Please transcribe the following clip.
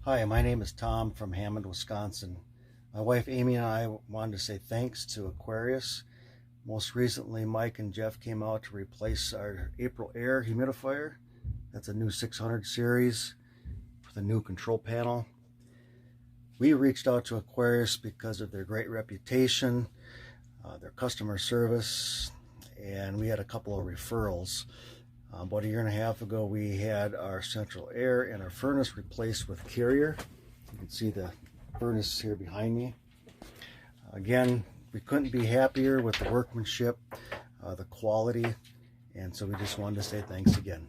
Hi, my name is Tom from Hammond, Wisconsin. My wife Amy and I wanted to say thanks to Aquarius. Most recently, Mike and Jeff came out to replace our April air humidifier. That's a new 600 series with a new control panel. We reached out to Aquarius because of their great reputation, their customer service, and we had a couple of referrals. About a year and a half ago, we had our central air and our furnace replaced with Carrier. You can see the furnace here behind me. Again, we couldn't be happier with the workmanship, the quality, and so we just wanted to say thanks again.